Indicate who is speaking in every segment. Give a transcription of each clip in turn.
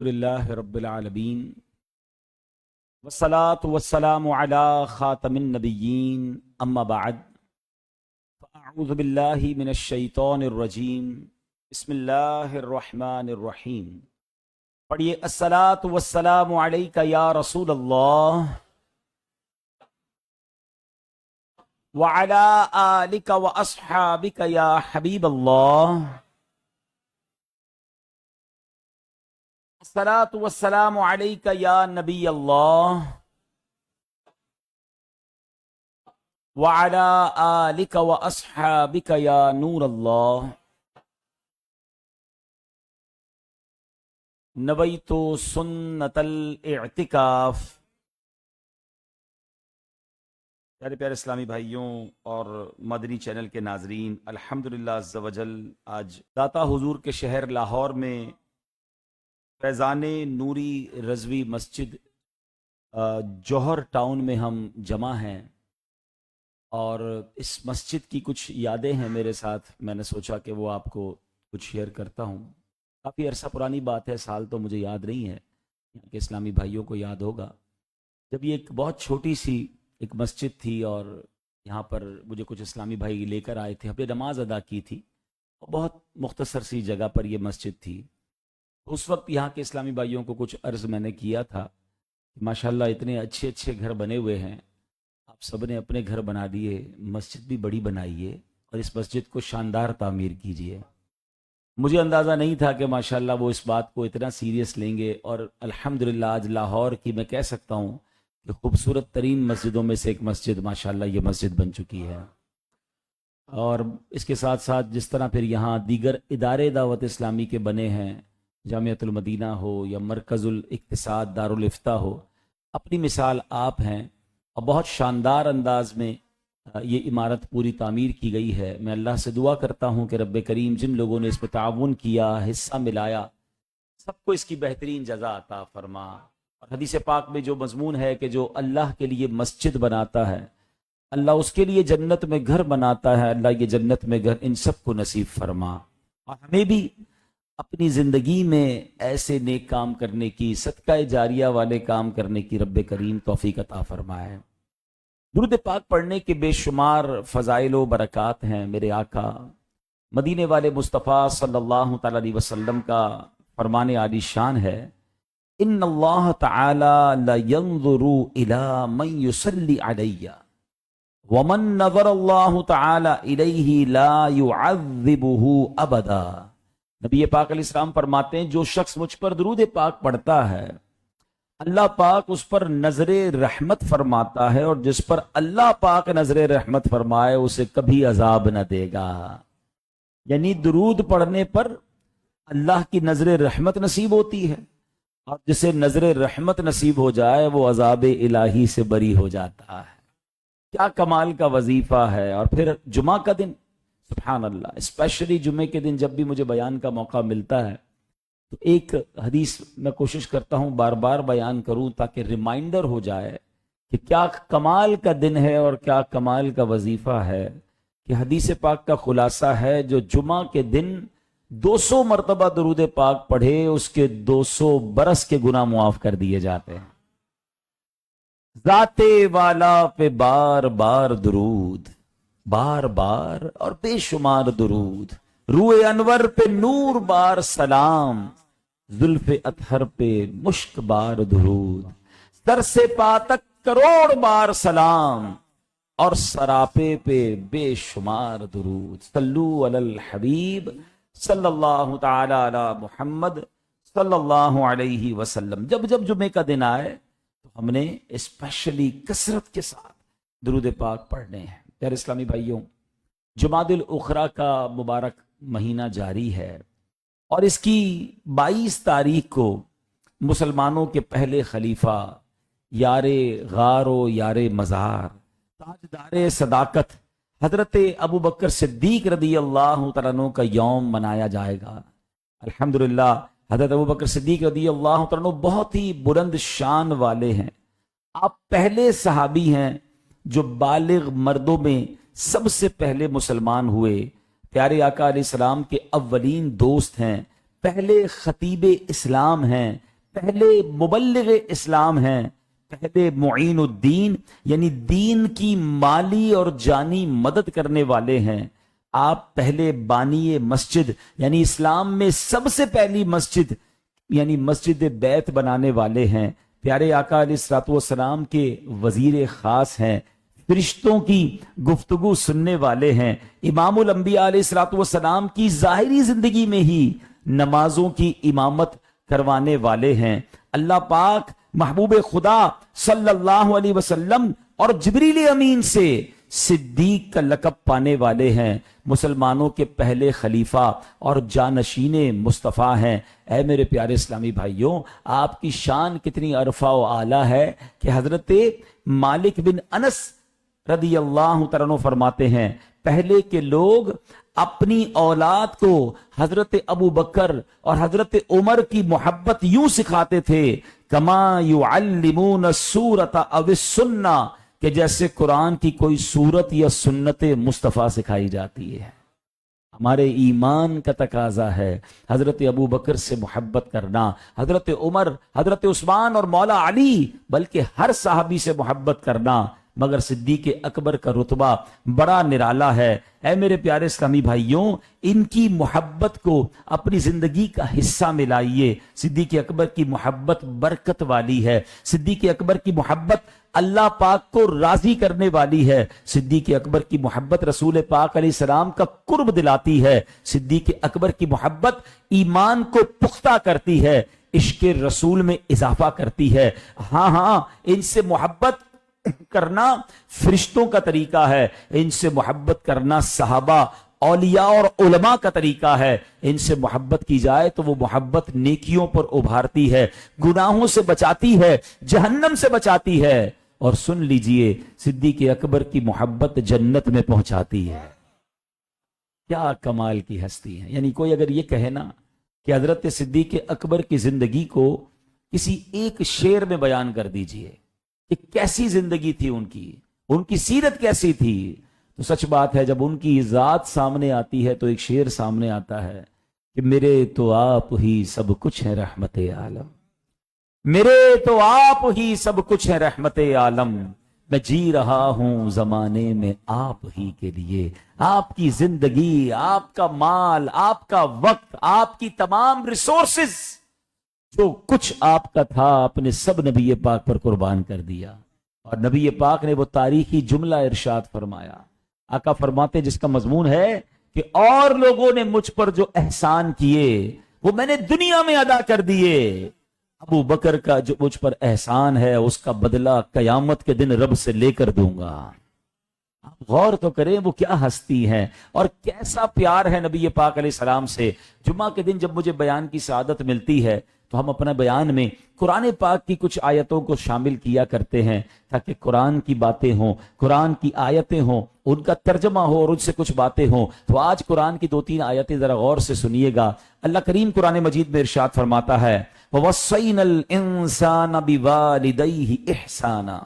Speaker 1: للہ رب العالمین والصلاة والسلام علی خاتم النبیین اما بعد فاعوذ باللہ من الشیطان الرجیم بسم اللہ الرحمن الرحیم. پڑھیے الصلاة والسلام علیک یا رسول اللہ وعلی آلک واصحابک یا حبیب اللہ. الصلاة والسلام علیک یا نبی اللہ وعلی آلک واصحابک یا نور اللہ. نویت سنت الاعتکاف. پیارے پیارے اسلامی بھائیوں اور مدنی چینل کے ناظرین، الحمدللہ عز و جل آج داتا حضور کے شہر لاہور میں فیضان نوری رضوی مسجد جوہر ٹاؤن میں ہم جمع ہیں، اور اس مسجد کی کچھ یادیں ہیں میرے ساتھ. میں نے سوچا کہ وہ آپ کو کچھ شیئر کرتا ہوں. کافی عرصہ پرانی بات ہے، سال تو مجھے یاد نہیں ہے، یہاں کے اسلامی بھائیوں کو یاد ہوگا. جب یہ ایک بہت چھوٹی سی ایک مسجد تھی اور یہاں پر مجھے کچھ اسلامی بھائی لے کر آئے تھے، ہم نے نماز ادا کی تھی، اور بہت مختصر سی جگہ پر یہ مسجد تھی. اس وقت یہاں کے اسلامی بھائیوں کو کچھ عرض میں نے کیا تھا کہ ماشاءاللہ اتنے اچھے اچھے گھر بنے ہوئے ہیں، آپ سب نے اپنے گھر بنا دیے، مسجد بھی بڑی بنائیے اور اس مسجد کو شاندار تعمیر کیجیے. مجھے اندازہ نہیں تھا کہ ماشاءاللہ وہ اس بات کو اتنا سیریس لیں گے، اور الحمدللہ آج لاہور کی میں کہہ سکتا ہوں کہ خوبصورت ترین مسجدوں میں سے ایک مسجد ماشاءاللہ یہ مسجد بن چکی ہے. اور اس کے ساتھ ساتھ جس طرح پھر یہاں دیگر ادارے دعوت اسلامی کے بنے ہیں، جامعۃ المدینہ ہو یا مرکز الاقتصاد دارالافتاء ہو، اپنی مثال آپ ہیں، اور بہت شاندار انداز میں یہ عمارت پوری تعمیر کی گئی ہے. میں اللہ سے دعا کرتا ہوں کہ رب کریم جن لوگوں نے اس پہ تعاون کیا، حصہ ملایا، سب کو اس کی بہترین جزا عطا فرما. اور حدیث پاک میں جو مضمون ہے کہ جو اللہ کے لیے مسجد بناتا ہے اللہ اس کے لیے جنت میں گھر بناتا ہے، اللہ یہ جنت میں گھر ان سب کو نصیب فرما. اور ہمیں بھی اپنی زندگی میں ایسے نیک کام کرنے کی، صدقہ جاریہ والے کام کرنے کی رب کریم توفیق عطا فرمائے. درود پاک پڑھنے کے بے شمار فضائل و برکات ہیں. میرے آقا مدینے والے مصطفیٰ صلی اللہ تعالی علیہ وسلم کا فرمان عالی شان ہے، ان اللہ تعالی لا ينظر الى من يصلي علی ومن نظر اللہ تعالی الیہ لا يعذبہ ابدا. نبی پاک علیہ السلام فرماتے ہیں جو شخص مجھ پر درود پاک پڑھتا ہے اللہ پاک اس پر نظر رحمت فرماتا ہے، اور جس پر اللہ پاک نظر رحمت فرمائے اسے کبھی عذاب نہ دے گا. یعنی درود پڑھنے پر اللہ کی نظر رحمت نصیب ہوتی ہے، اور جسے نظر رحمت نصیب ہو جائے وہ عذاب الہی سے بری ہو جاتا ہے. کیا کمال کا وظیفہ ہے. اور پھر جمعہ کا دن، سبحان اللہ، اسپیشلی جمعے کے دن جب بھی مجھے بیان کا موقع ملتا ہے تو ایک حدیث میں کوشش کرتا ہوں بار بار بیان کروں تاکہ ریمائنڈر ہو جائے کہ کیا کمال کا دن ہے اور کیا کمال کا وظیفہ ہے. کہ حدیث پاک کا خلاصہ ہے جو جمعہ کے دن 200 مرتبہ درود پاک پڑھے اس کے 200 برس کے گناہ معاف کر دیے جاتے ہیں. ذات والا پہ بار بار درود، بار بار اور بے شمار درود، روح انور پہ نور بار سلام، زلف اطہر پہ مشک بار درود، سر سے پا تک کروڑ بار سلام، اور سراپے پہ بے شمار درود. صلو علی الحبیب صلی اللہ تعالی علی محمد صلی اللہ علیہ وسلم. جب جب جمعے کا دن آئے تو ہم نے اسپیشلی کثرت کے ساتھ درود پاک پڑھنے ہیں. پیارے اسلامی بھائیوں، جمادی الاخری کا مبارک مہینہ جاری ہے، اور اس کی 22 تاریخ کو مسلمانوں کے پہلے خلیفہ، یار غار و یار مزار، تاجدار صداقت حضرت ابو بکر صدیق رضی اللہ تعالیٰ عنہ کا یوم منایا جائے گا. الحمدللہ حضرت ابو بکر صدیق رضی اللہ تعالیٰ عنہ بہت ہی بلند شان والے ہیں. آپ پہلے صحابی ہیں جو بالغ مردوں میں سب سے پہلے مسلمان ہوئے. پیارے آقا علیہ السلام کے اولین دوست ہیں، پہلے خطیب اسلام ہیں، پہلے مبلغ اسلام ہیں، پہلے معین الدین یعنی دین کی مالی اور جانی مدد کرنے والے ہیں، آپ پہلے بانی مسجد یعنی اسلام میں سب سے پہلی مسجد یعنی مسجد بیت بنانے والے ہیں، پیارے آقا علیہ الصلوۃ والسلام کے وزیر خاص ہیں، فرشتوں کی گفتگو سننے والے ہیں، امام الانبیاء علیہ الصلوۃ والسلام کی ظاہری زندگی میں ہی نمازوں کی امامت کروانے والے ہیں، اللہ پاک محبوب خدا صلی اللہ علیہ وسلم اور جبریل امین سے صدیق کا لقب پانے والے ہیں، مسلمانوں کے پہلے خلیفہ اور جانشین مصطفیٰ ہیں۔ اے میرے پیارے اسلامی بھائیوں، آپ کی شان کتنی عرفہ و اعلیٰ ہے کہ حضرت مالک بن انس رضی اللہ تعالیٰ عنہ فرماتے ہیں پہلے کے لوگ اپنی اولاد کو حضرت ابو بکر اور حضرت عمر کی محبت یوں سکھاتے تھے کما یعلمون السورۃ او السنہ، کہ جیسے قرآن کی کوئی سورت یا سنت مصطفیٰ سکھائی جاتی ہے۔ ہمارے ایمان کا تقاضا ہے حضرت ابو بکر سے محبت کرنا، حضرت عمر، حضرت عثمان اور مولا علی، بلکہ ہر صحابی سے محبت کرنا، مگر صدیق اکبر کا رتبہ بڑا نرالا ہے۔ اے میرے پیارے اسلامی بھائیوں، ان کی محبت کو اپنی زندگی کا حصہ ملائیے۔ صدیق اکبر کی محبت برکت والی ہے، صدیق اکبر کی محبت اللہ پاک کو راضی کرنے والی ہے، صدیق اکبر کی محبت رسول پاک علیہ السلام کا قرب دلاتی ہے، صدیق اکبر کی محبت ایمان کو پختہ کرتی ہے، عشق رسول میں اضافہ کرتی ہے۔ ہاں ان سے محبت کرنا فرشتوں کا طریقہ ہے، ان سے محبت کرنا صحابہ، اولیاء اور علماء کا طریقہ ہے۔ ان سے محبت کی جائے تو وہ محبت نیکیوں پر ابھارتی ہے، گناہوں سے بچاتی ہے، جہنم سے بچاتی ہے، اور سن لیجئے صدیق اکبر کی محبت جنت میں پہنچاتی ہے۔ کیا کمال کی ہستی ہے۔ یعنی کوئی اگر یہ کہے نا کہ حضرت صدیق اکبر کی زندگی کو کسی ایک شعر میں بیان کر دیجئے کہ کیسی زندگی تھی ان کی سیرت کیسی تھی، تو سچ بات ہے جب ان کی ذات سامنے آتی ہے تو ایک شعر سامنے آتا ہے کہ میرے تو آپ ہی سب کچھ ہے رحمت عالم، میرے تو آپ ہی سب کچھ ہے رحمت عالم، میں جی رہا ہوں زمانے میں آپ ہی کے لیے۔ آپ کی زندگی، آپ کا مال، آپ کا وقت، آپ کی تمام ریسورسز، جو کچھ آپ کا تھا اپنے سب نبی پاک پر قربان کر دیا۔ اور نبی پاک نے وہ تاریخی جملہ ارشاد فرمایا، آقا فرماتے جس کا مضمون ہے کہ اور لوگوں نے مجھ پر جو احسان کیے وہ میں نے دنیا میں ادا کر دیے، ابو بکر کا جو مجھ پر احسان ہے اس کا بدلہ قیامت کے دن رب سے لے کر دوں گا۔ آپ غور تو کریں وہ کیا ہستی ہے اور کیسا پیار ہے نبی پاک علیہ السلام سے۔ جمعہ کے دن جب مجھے بیان کی سعادت ملتی ہے تو ہم اپنا بیان میں قرآن پاک کی کچھ آیتوں کو شامل کیا کرتے ہیں تاکہ قرآن کی باتیں ہوں، قرآن کی آیتیں ہوں، ان کا ترجمہ ہو اور ان سے کچھ باتیں ہوں۔ تو آج قرآن کی 2-3 آیتیں ذرا غور سے سنیے گا۔ اللہ کریم قرآن مجید میں ارشاد فرماتا ہے وَوَصَّيْنَا الْإِنسَانَ بِوَالِدَيْهِ إِحْسَانًا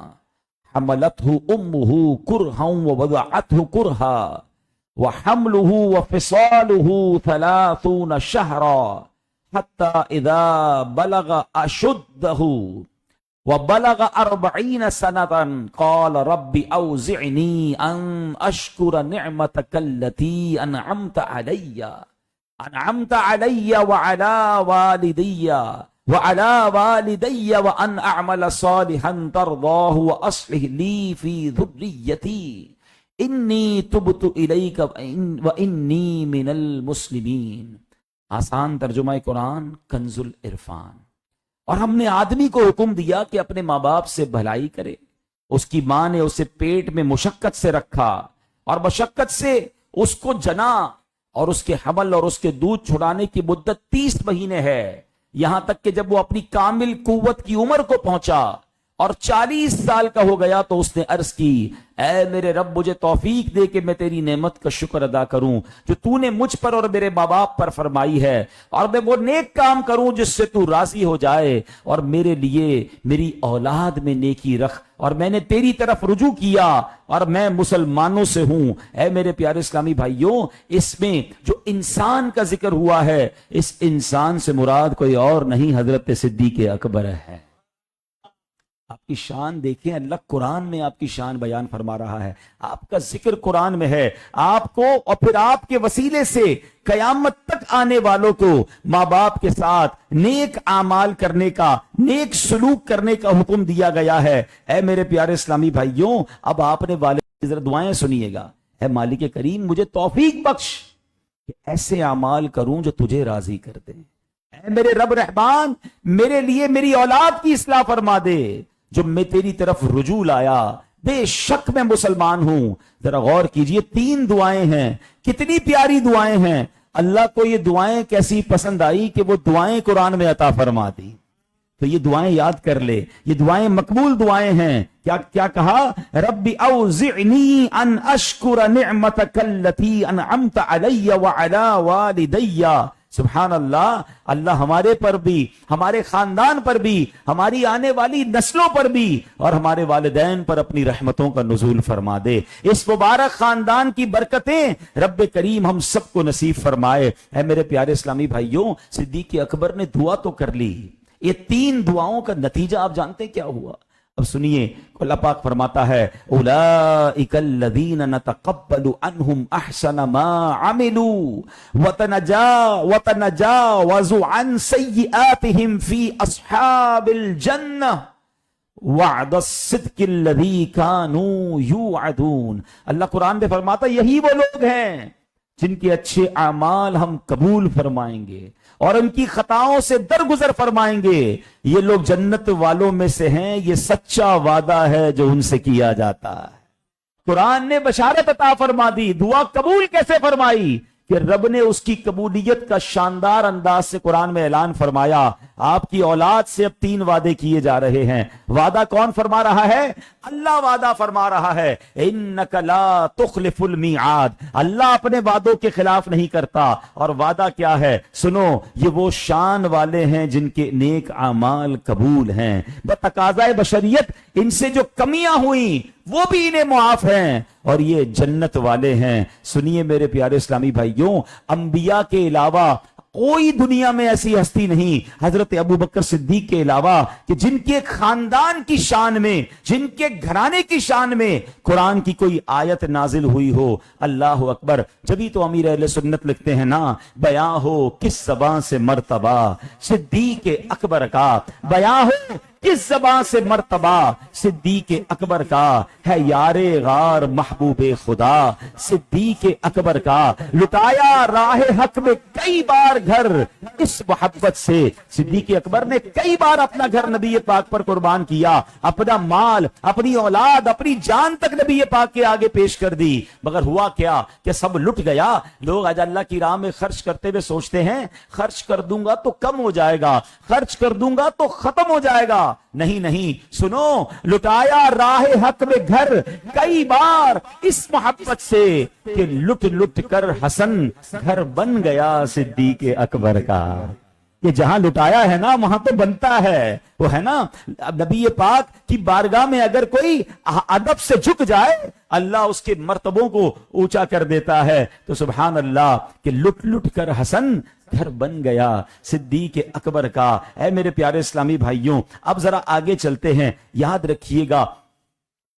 Speaker 1: حَمَلَتْهُ أُمُّهُ كُرْهًا وَوَضَعَتْهُ كُرْهًا وَحَمْلُهُ وَفِصَالُهُ 30 شَهْرًا حتى إذا بلغ أشده وبلغ 40 سنة قال رب أوزعني أن أشكر نعمتك التي أنعمت علي وعلى والدي وأن أعمل صالحا ترضاه وأصلح لي في ذريتي إني تبت إليك وإني من المسلمين۔ آسان ترجمہ قرآن کنز العرفان۔ اور ہم نے آدمی کو حکم دیا کہ اپنے ماں باپ سے بھلائی کرے۔ اس کی ماں نے اسے پیٹ میں مشقت سے رکھا اور مشقت سے اس کو جنا، اور اس کے حمل اور اس کے دودھ چھڑانے کی مدت 30 مہینے ہے، یہاں تک کہ جب وہ اپنی کامل قوت کی عمر کو پہنچا اور 40 سال کا ہو گیا تو اس نے عرض کی اے میرے رب مجھے توفیق دے کہ میں تیری نعمت کا شکر ادا کروں جو تو نے مجھ پر اور میرے ماں باپ پر فرمائی ہے، اور میں وہ نیک کام کروں جس سے تو راضی ہو جائے، اور میرے لیے میری اولاد میں نیکی رکھ، اور میں نے تیری طرف رجوع کیا اور میں مسلمانوں سے ہوں۔ اے میرے پیارے اسلامی بھائیوں، اس میں جو انسان کا ذکر ہوا ہے، اس انسان سے مراد کوئی اور نہیں حضرت صدیق اکبر ہے۔ آپ کی شان دیکھیں، اللہ قرآن میں آپ کی شان بیان فرما رہا ہے، آپ کا ذکر قرآن میں ہے، آپ کو اور پھر آپ کے وسیلے سے قیامت تک آنے والوں کو ماں باپ کے ساتھ نیک اعمال کرنے کا، نیک سلوک کرنے کا حکم دیا گیا ہے۔ اے میرے پیارے اسلامی بھائیوں، اب آپ نے والد کی ذرا دعائیں سنیے گا۔ اے مالک کریم مجھے توفیق بخش کہ ایسے اعمال کروں جو تجھے راضی کر دیں۔ اے میرے رب رحمان میرے لیے میری اولاد کی اصلاح فرما دے جو میں تیری طرف رجوع لایا، بے شک میں مسلمان ہوں۔ ذرا غور کیجئے، 3 دعائیں ہیں، کتنی پیاری دعائیں ہیں۔ اللہ کو یہ دعائیں کیسی پسند آئی کہ وہ دعائیں قرآن میں عطا فرما دی۔ تو یہ دعائیں یاد کر لے، یہ دعائیں مقبول دعائیں ہیں۔ کیا کہا؟ رب اوزعنی ان اشکر نعمتک التی انعمت علی وعلی والدی۔ سبحان اللہ، اللہ ہمارے پر بھی، ہمارے خاندان پر بھی، ہماری آنے والی نسلوں پر بھی اور ہمارے والدین پر اپنی رحمتوں کا نزول فرما دے۔ اس مبارک خاندان کی برکتیں رب کریم ہم سب کو نصیب فرمائے۔ اے میرے پیارے اسلامی بھائیوں، صدیق اکبر نے دعا تو کر لی، یہ 3 دعاؤں کا نتیجہ آپ جانتے کیا ہوا؟ اب سنیے، اللہ پاک فرماتا ہے اولئک الذین نتقبل عنہم احسن ما عملوا وتنجاوز عن سیئاتہم فی اصحاب الجنہ وعد الصدق الذی کانوا یوعدون۔ اللہ قرآن میں فرماتا یہی وہ لوگ ہیں جن کے اچھے اعمال ہم قبول فرمائیں گے اور ان کی خطاؤں سے درگزر فرمائیں گے۔ یہ لوگ جنت والوں میں سے ہیں، یہ سچا وعدہ ہے جو ان سے کیا جاتا ہے۔ قرآن نے بشارت عطا فرما دی، دعا قبول کیسے فرمائی کہ رب نے اس کی قبولیت کا شاندار انداز سے قرآن میں اعلان فرمایا۔ آپ کی اولاد سے اب 3 وعدے کیے جا رہے ہیں۔ وعدہ کون فرما رہا ہے؟ اللہ وعدہ فرما رہا ہے، انک لا تخلف المیعاد۔ اللہ اپنے وعدوں کے خلاف نہیں کرتا۔ اور وعدہ کیا ہے؟ سنو، یہ وہ شان والے ہیں جن کے نیک اعمال قبول ہیں، بتقاضائے بشریت ان سے جو کمیاں ہوئیں وہ بھی انہیں معاف ہیں، اور یہ جنت والے ہیں۔ سنیے میرے پیارے اسلامی بھائیوں، انبیاء کے علاوہ کوئی دنیا میں ایسی ہستی نہیں حضرت ابو بکر صدیق کے علاوہ کہ جن کے خاندان کی شان میں، جن کے گھرانے کی شان میں قرآن کی کوئی آیت نازل ہوئی ہو۔ اللہ اکبر۔ جبھی تو امیر اہل سنت لکھتے ہیں نا، بیاں ہو کس زبان سے مرتبہ صدیق اکبر کا، بیاں ہو کس زبان سے مرتبہ صدیق اکبر کا، ہے یار غار محبوب خدا صدیق اکبر کا، لٹایا راہ حق میں کئی بار گھر اس محبت سے۔ صدیق اکبر نے کئی بار اپنا گھر نبی پاک پر قربان کیا، اپنا مال، اپنی اولاد، اپنی جان تک نبی پاک کے آگے پیش کر دی، مگر ہوا کیا کہ سب لٹ گیا۔ لوگ آج اللہ کی راہ میں خرچ کرتے ہوئے سوچتے ہیں خرچ کر دوں گا تو کم ہو جائے گا، خرچ کر دوں گا تو ختم ہو جائے گا۔ نہیں نہیں، سنو، لٹایا راہ حق میں گھر کئی بار اس محبت سے کہ لٹ لٹ کر حسن گھر بن گیا صدیق اکبر کا۔ یہ جہاں لٹایا ہے نا وہاں تو بنتا ہے، وہ ہے نا نبی پاک کی بارگاہ میں اگر کوئی ادب سے جھک جائے اللہ اس کے مرتبوں کو اونچا کر دیتا ہے۔ تو سبحان اللہ کہ لٹ لٹ کر حسن گھر بن گیا صدیق اکبر کا۔ اے میرے پیارے اسلامی بھائیوں، اب ذرا آگے چلتے ہیں۔ یاد رکھیے گا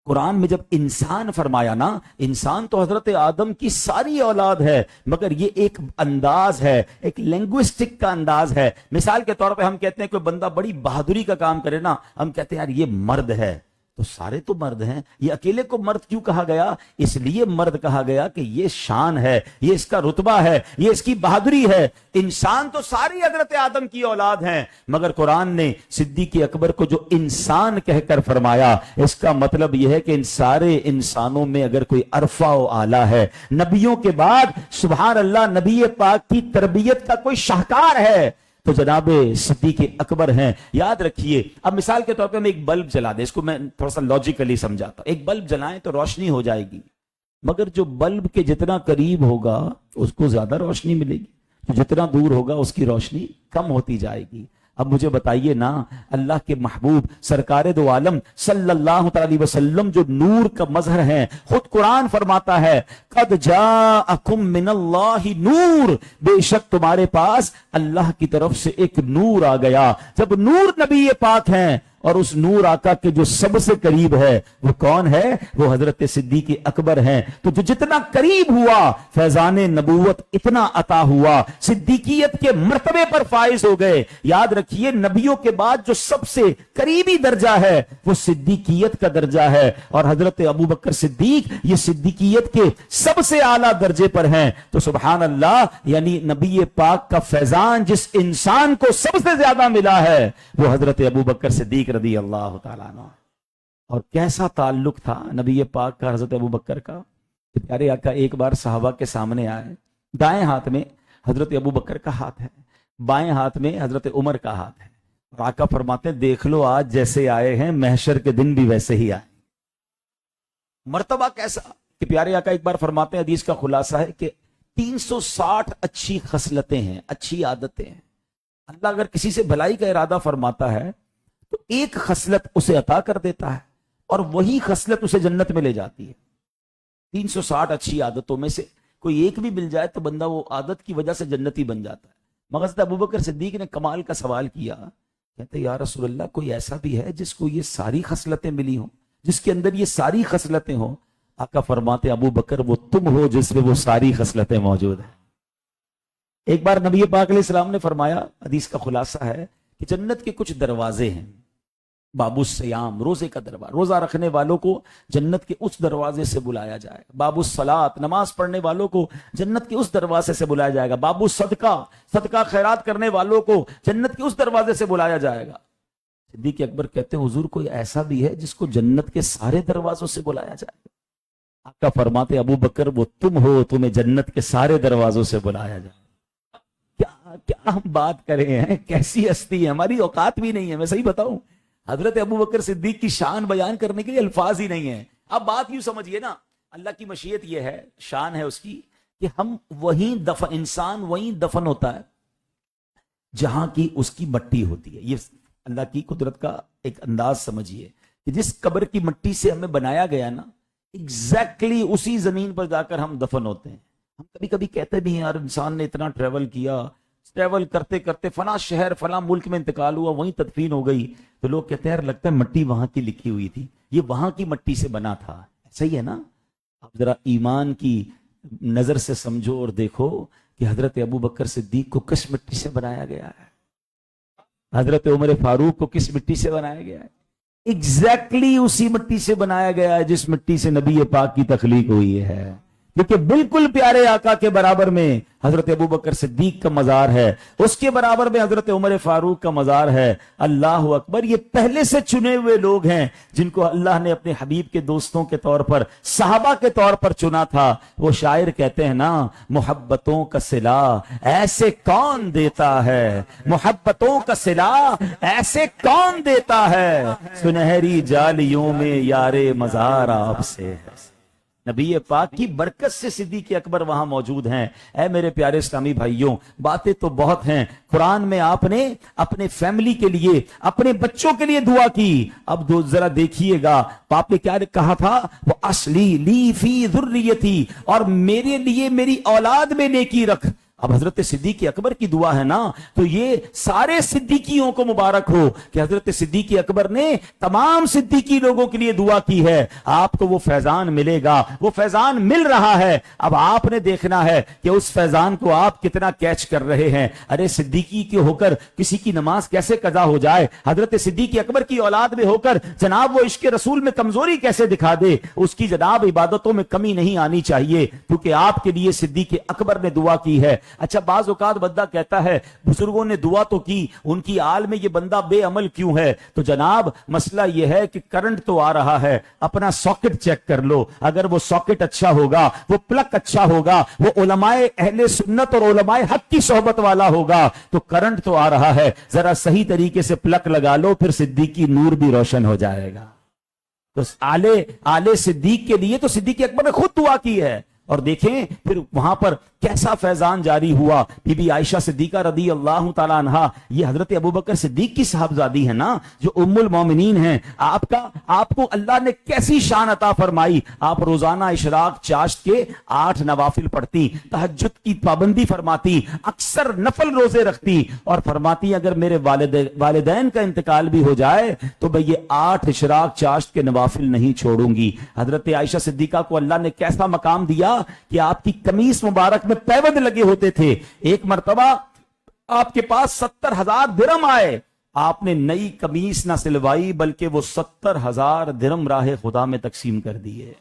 Speaker 1: قرآن میں جب انسان فرمایا نا، انسان تو حضرت آدم کی ساری اولاد ہے، مگر یہ ایک انداز ہے، ایک لینگوسٹک کا انداز ہے۔ مثال کے طور پہ ہم کہتے ہیں کوئی بندہ بڑی بہادری کا کام کرے نا، ہم کہتے ہیں یار یہ مرد ہے، تو سارے تو مرد ہیں، یہ اکیلے کو مرد کیوں کہا گیا؟ اس لیے مرد کہا گیا کہ یہ شان ہے، یہ اس کا رتبہ ہے، یہ اس کی بہادری ہے۔ انسان تو ساری حضرت آدم کی اولاد ہیں، مگر قرآن نے صدیق اکبر کو جو انسان کہہ کر فرمایا، اس کا مطلب یہ ہے کہ ان سارے انسانوں میں اگر کوئی عرفہ و اعلیٰ ہے، نبیوں کے بعد سبحان اللہ نبی پاک کی تربیت کا کوئی شاہکار ہے تو جناب صدیق اکبر ہیں. یاد رکھیے. اب مثال کے طور پہ ہم ایک بلب جلا دیں, اس کو میں تھوڑا سا لاجیکلی سمجھاتا ہوں. ایک بلب جلائیں تو روشنی ہو جائے گی, مگر جو بلب کے جتنا قریب ہوگا اس کو زیادہ روشنی ملے گی, تو جتنا دور ہوگا اس کی روشنی کم ہوتی جائے گی. اب مجھے بتائیے نا, اللہ کے محبوب سرکار دو عالم صلی اللہ علیہ وسلم جو نور کا مظہر ہیں, خود قرآن فرماتا ہے قد جاءکم من اللہ نور, بے شک تمہارے پاس اللہ کی طرف سے ایک نور آ گیا. جب نور نبی پاک ہیں اور اس نور آقا کے جو سب سے قریب ہے وہ کون ہے؟ وہ حضرت صدیق اکبر ہیں. تو جو جتنا قریب ہوا فیضان نبوت اتنا عطا ہوا, صدیقیت کے مرتبے پر فائز ہو گئے. یاد رکھیے نبیوں کے بعد جو سب سے قریبی درجہ ہے وہ صدیقیت کا درجہ ہے, اور حضرت ابوبکر صدیق یہ صدیقیت کے سب سے اعلیٰ درجے پر ہیں. تو سبحان اللہ, یعنی نبی پاک کا فیضان جس انسان کو سب سے زیادہ ملا ہے وہ حضرت ابوبکر صدیق رضی اللہ تعالیٰ عنہ. اور کیسا تعلق تھا نبی پاک کا حضرت ابوبکر کا. پیارے آقا ایک بار صحابہ کے سامنے آئے, دائیں ہاتھ میں حضرت ابوبکر کا ہاتھ ہے, بائیں ہاتھ میں حضرت عمر کا ہاتھ ہے, اور آقا فرماتے ہیں دیکھ لو آج جیسے آئے ہیں محشر کے دن بھی ویسے ہی آئے. مرتبہ کیسا کہ پیارے آقا ایک بار فرماتے ہیں, حدیث کا خلاصہ ہے کہ 360 اچھی خصلتیں ہیں, اچھی عادتیں ہیں. اللہ اگر کسی سے بھلائی کا ارادہ فرماتا ہے تو ایک خصلت اسے عطا کر دیتا ہے, اور وہی خصلت اسے جنت میں لے جاتی ہے. 360 اچھی عادتوں میں سے کوئی ایک بھی مل جائے تو بندہ وہ عادت کی وجہ سے جنتی بن جاتا ہے. مگر حضرت ابوبکر صدیق نے کمال کا سوال کیا, کہتے یا رسول اللہ کوئی ایسا بھی ہے جس کو یہ ساری خصلتیں ملی ہوں, جس کے اندر یہ ساری خصلتیں ہوں؟ آقا فرماتے ابوبکر وہ تم ہو جس میں وہ ساری خصلتیں موجود ہیں. ایک بار نبی پاک علیہ السلام نے فرمایا, حدیث کا خلاصہ ہے کہ جنت کے کچھ دروازے ہیں. باب الصیام, روزے کا دروازہ, روزہ رکھنے والوں کو جنت کے اس دروازے سے بلایا جائے گا. باب الصلاۃ, نماز پڑھنے والوں کو جنت کے اس دروازے سے بلایا جائے گا. باب الصدقہ, صدقہ خیرات کرنے والوں کو جنت کے اس دروازے سے بلایا جائے گا. صدیق اکبر کہتے ہیں حضور کوئی ایسا بھی ہے جس کو جنت کے سارے دروازوں سے بلایا جائے گا؟ آقا فرماتے ابوبکر وہ تم ہو, تمہیں جنت کے سارے دروازوں سے بلایا جائے. کیا ہم بات کریں ہیں, کیسی ہستی ہے, ہماری اوقات بھی نہیں ہے. میں صحیح بتاؤں, حضرت ابوبکر صدیق کی شان بیان کرنے کے لیے الفاظ ہی نہیں ہیں. اب بات یوں سمجھیے نا, اللہ کی مشیت یہ ہے, شان ہے اس کی, کہ ہم وہیں دفن, انسان وہیں دفن ہوتا ہے جہاں کی اس کی مٹی ہوتی ہے. یہ اللہ کی قدرت کا ایک انداز سمجھیے کہ جس قبر کی مٹی سے ہمیں بنایا گیا نا, ایگزیکٹلی اسی زمین پر جا کر ہم دفن ہوتے ہیں. ہم کبھی کبھی کہتے بھی ہیں یار انسان نے اتنا ٹریول کیا, ٹریول کرتے کرتے فلاں شہر فلاں ملک میں انتقال ہوا, وہیں تدفین ہو گئی, تو لوگ کہتے ہیں یار لگتا ہے مٹی وہاں کی لکھی ہوئی تھی, یہ وہاں کی مٹی سے بنا تھا. صحیح ہے نا. اب ذرا ایمان کی نظر سے سمجھو اور دیکھو کہ حضرت ابوبکر صدیق کو کس مٹی سے بنایا گیا ہے, حضرت عمر فاروق کو کس مٹی سے بنایا گیا ہے؟ ایگزیکٹلی اسی مٹی سے بنایا گیا ہے جس مٹی سے نبی پاک کی تخلیق ہوئی ہے. کیونکہ بالکل پیارے آقا کے برابر میں حضرت ابوبکر صدیق کا مزار ہے, اس کے برابر میں حضرت عمر فاروق کا مزار ہے. اللہ اکبر, یہ پہلے سے چنے ہوئے لوگ ہیں جن کو اللہ نے اپنے حبیب کے دوستوں کے طور پر, صحابہ کے طور پر چنا تھا. وہ شاعر کہتے ہیں نا, محبتوں کا صلہ ایسے کون دیتا ہے, محبتوں کا صلہ ایسے کون دیتا ہے, سنہری جالیوں میں یار مزار آپ سے ہے. نبی پاک کی برکت سے صدیق اکبر وہاں موجود ہیں. اے میرے پیارے اسلامی بھائیوں, باتیں تو بہت ہیں. قرآن میں آپ نے اپنے فیملی کے لیے, اپنے بچوں کے لیے دعا کی. اب ذرا دیکھیے گا باپ نے کیا کہا تھا, وہ اصلی لی فی ذریتی, اور میرے لیے میری اولاد میں نیکی رکھ. اب حضرت صدیق اکبر کی دعا ہے نا, تو یہ سارے صدیقیوں کو مبارک ہو کہ حضرت صدیق اکبر نے تمام صدیقی لوگوں کے لیے دعا کی ہے. آپ کو وہ فیضان ملے گا, وہ فیضان مل رہا ہے. اب آپ نے دیکھنا ہے کہ اس فیضان کو آپ کتنا کیچ کر رہے ہیں. ارے صدیقی کے ہو کر کسی کی نماز کیسے قضا ہو جائے, حضرت صدیق اکبر کی اولاد میں ہو کر جناب وہ عشق رسول میں کمزوری کیسے دکھا دے, اس کی جناب عبادتوں میں کمی نہیں آنی چاہیے, کیونکہ آپ کے لیے صدیق اکبر نے دعا کی ہے. اچھا بعض اوقات بندہ کہتا ہے بزرگوں نے دعا تو کی، ان کی آل میں یہ بندہ بے عمل کیوں ہے؟ تو جناب مسئلہ یہ ہے کہ کرنٹ تو آ رہا ہے، اپنا ساکٹ چیک کر لو، اگر وہ ساکٹ اچھا ہوگا، وہ پلک اچھا ہوگا، وہ علماء اہل سنت اور علماء حق کی صحبت والا ہوگا تو کرنٹ تو آ رہا ہے، ذرا صحیح طریقے سے پلک لگا لو، پھر صدیقی نور بھی روشن ہو جائے گا۔ تو آلے صدیق کے لیے تو صدیق اکبر نے خود دعا کی ہے، اور دیکھیں پھر وہاں پر کیسا فیضان جاری ہوا۔ بی بی عائشہ صدیقہ رضی اللہ تعالی عنہا، یہ حضرت ابوبکر صدیق کی صاحبزادی ہے نا، جو ام المومنین ہیں، آپ کو اللہ نے کیسی شان عطا فرمائی۔ آپ روزانہ اشراق چاشت کے 8 نوافل پڑھتی، تہجد کی پابندی فرماتی، اکثر نفل روزے رکھتی، اور فرماتی اگر میرے والدین کا انتقال بھی ہو جائے تو میں یہ 8 اشراق چاشت کے نوافل نہیں چھوڑوں گی۔ حضرت عائشہ صدیقہ کو اللہ نے کیسا مقام دیا کہ آپ کی قمیص مبارک میں پیوند لگے ہوتے تھے۔ ایک مرتبہ آپ کے پاس 70,000 درہم آئے، آپ نے نئی قمیص نہ سلوائی بلکہ وہ 70,000 درہم راہ خدا میں تقسیم کر دیے۔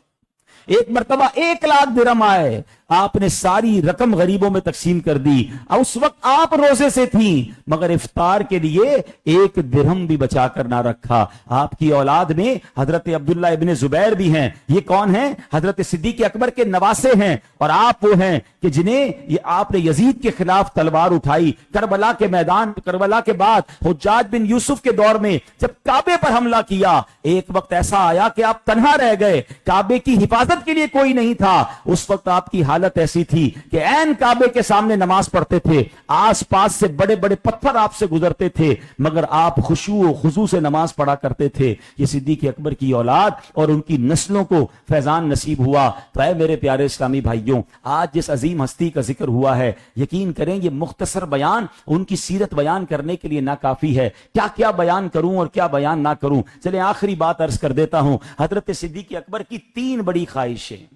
Speaker 1: ایک مرتبہ 1,00,000 درہم آئے، آپ نے ساری رقم غریبوں میں تقسیم کر دی۔ اس وقت آپ روزے سے تھیں مگر افطار کے لیے 1 درہم بھی بچا کر نہ رکھا۔ آپ کی اولاد میں حضرت عبداللہ ابن زبیر بھی ہیں، یہ کون ہیں؟ حضرت صدیق اکبر کے نواسے ہیں، اور آپ وہ ہیں کہ جنہیں یہ آپ نے یزید کے خلاف تلوار اٹھائی۔ کربلا کے میدان، کربلا کے بعد حجاج بن یوسف کے دور میں جب کعبے پر حملہ کیا، ایک وقت ایسا آیا کہ آپ تنہا رہ گئے، کعبے کی حفاظت کے لیے کوئی نہیں تھا۔ اس وقت آپ کی حالت ایسی تھی کہ عین کعبے کے سامنے نماز پڑھتے تھے، آس پاس سے بڑے بڑے پتھر آپ سے گزرتے تھے مگر آپ خشوع و خضوع سے نماز پڑھا کرتے تھے۔ یہ صدیق اکبر کی اولاد اور ان کی نسلوں کو فیضان نصیب ہوا۔ تو اے میرے پیارے اسلامی بھائیوں، آج جس عظیم ہستی کا ذکر ہوا ہے، یقین کریں یہ مختصر بیان ان کی سیرت بیان کرنے کے لیے ناکافی ہے۔ کیا کیا بیان کروں اور کیا بیان نہ کروں؟ چلیں آخری بات عرض کر دیتا ہوں۔ حضرت صدیق اکبر کی 3 بڑی خواہشیں۔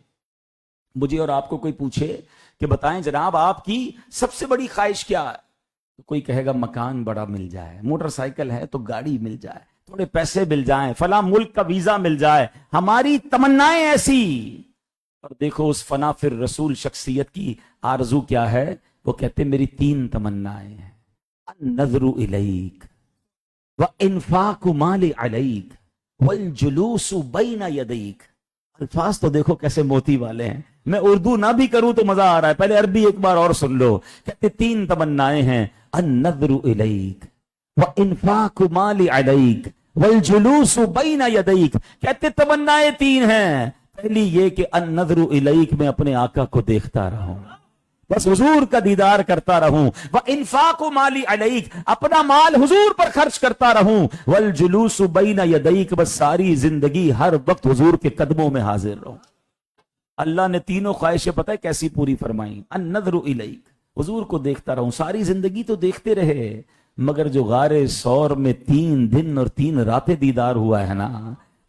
Speaker 1: مجھے اور آپ کو کوئی پوچھے کہ بتائیں جناب آپ کی سب سے بڑی خواہش کیا ہے، تو کوئی کہے گا مکان بڑا مل جائے، موٹر سائیکل ہے تو گاڑی مل جائے، تھوڑے پیسے مل جائیں، فلاں ملک کا ویزا مل جائے، ہماری تمنائیں ایسی۔ اور دیکھو اس فنا پھر رسول شخصیت کی آرزو کیا ہے؟ وہ کہتے میری 3 تمنائیں ہیں، النظر الیک وانفاق مال علیک والجلوس بین یدیک۔ الفاظ تو دیکھو کیسے موتی والے ہیں، میں اردو نہ بھی کروں تو مزہ آ رہا ہے، پہلے عربی ایک بار اور سن لو۔ کہتے 3 تمنائیں ہیں، النظر الیک وانفاق مال علیک والجلوس بین یدیک۔ کہتے تمنائیں 3 ہیں، پہلی یہ کہ النظر الیک، میں اپنے آقا کو دیکھتا رہوں، بس حضور کا دیدار کرتا رہوں، وانفاق مالی علیک، اپنا مال حضور پر خرچ کرتا رہوں، والجلوس بین یدیک، بس ساری زندگی ہر وقت حضور کے قدموں میں حاضر رہوں۔ اللہ نے تینوں خواہشیں پتہ ہے کیسی پوری فرمائیں؟ النظر الیک، حضور کو دیکھتا رہوں، ساری زندگی تو دیکھتے رہے مگر جو غار ثور میں 3 دن اور 3 راتیں دیدار ہوا ہے نا،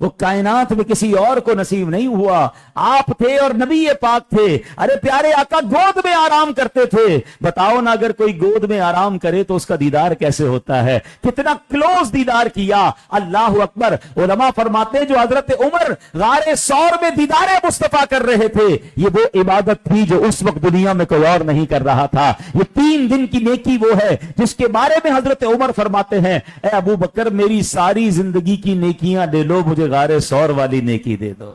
Speaker 1: وہ کائنات میں کسی اور کو نصیب نہیں ہوا۔ آپ تھے اور نبی پاک تھے، ارے پیارے آقا گود میں آرام کرتے تھے۔ بتاؤ نا اگر کوئی گود میں آرام کرے تو اس کا دیدار کیسے ہوتا ہے؟ کتنا کلوز دیدار کیا، اللہ اکبر۔ علماء فرماتے ہیں جو حضرت عمر غار ثور میں دیدار مصطفیٰ کر رہے تھے، یہ وہ عبادت تھی جو اس وقت دنیا میں کوئی اور نہیں کر رہا تھا۔ یہ 3 دن کی نیکی وہ ہے جس کے بارے میں حضرت عمر فرماتے ہیں اے ابو بکر میری ساری زندگی کی نیکیاں لے لو، مجھے غار ثور والی نیکی دے دو۔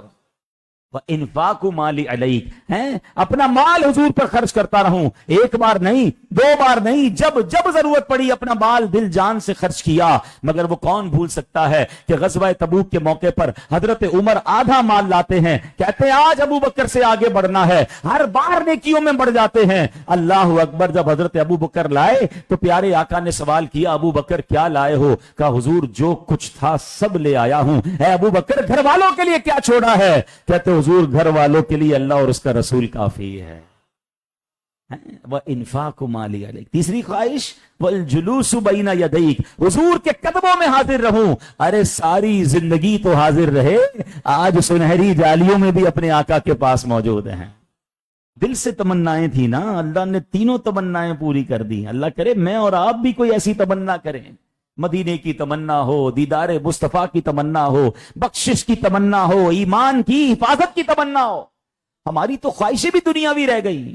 Speaker 1: وانفاق مالی علیک، ہیں اپنا مال حضور پر خرچ کرتا رہوں، 1 بار نہیں 2 بار نہیں، جب جب ضرورت پڑی اپنا مال دل جان سے خرچ کیا۔ مگر وہ کون بھول سکتا ہے کہ غزوہ تبوک کے موقع پر حضرت عمر آدھا مال لاتے ہیں، کہتے ہیں آج ابو بکر سے آگے بڑھنا ہے، ہر بار نیکیوں میں بڑھ جاتے ہیں۔ اللہ اکبر، جب حضرت ابو بکر لائے تو پیارے آقا نے سوال کیا ابو بکر کیا لائے ہو؟ کہا حضور جو کچھ تھا سب لے آیا ہوں۔ اے ابو بکر گھر والوں کے لیے کیا چھوڑا ہے؟ کہتے حضور گھر والوں کے لیے اللہ اور اس کا رسول کافی ہے۔ وانفاق مالی علیک، تیسری خواہش والجلوس بین یدیک، حضور کے قدموں میں حاضر رہوں۔ ارے ساری زندگی تو حاضر رہے، آج سنہری جالیوں میں بھی اپنے آقا کے پاس موجود ہیں۔ دل سے تمنائیں تھی نا، اللہ نے تینوں تمنائیں پوری کر دی۔ اللہ کرے میں اور آپ بھی کوئی ایسی تمنا کریں، مدینے کی تمنا ہو، دیدار مصطفیٰ کی تمنا ہو، بخشش کی تمنا ہو، ایمان کی حفاظت کی تمنا ہو۔ ہماری تو خواہشیں بھی دنیاوی رہ گئی۔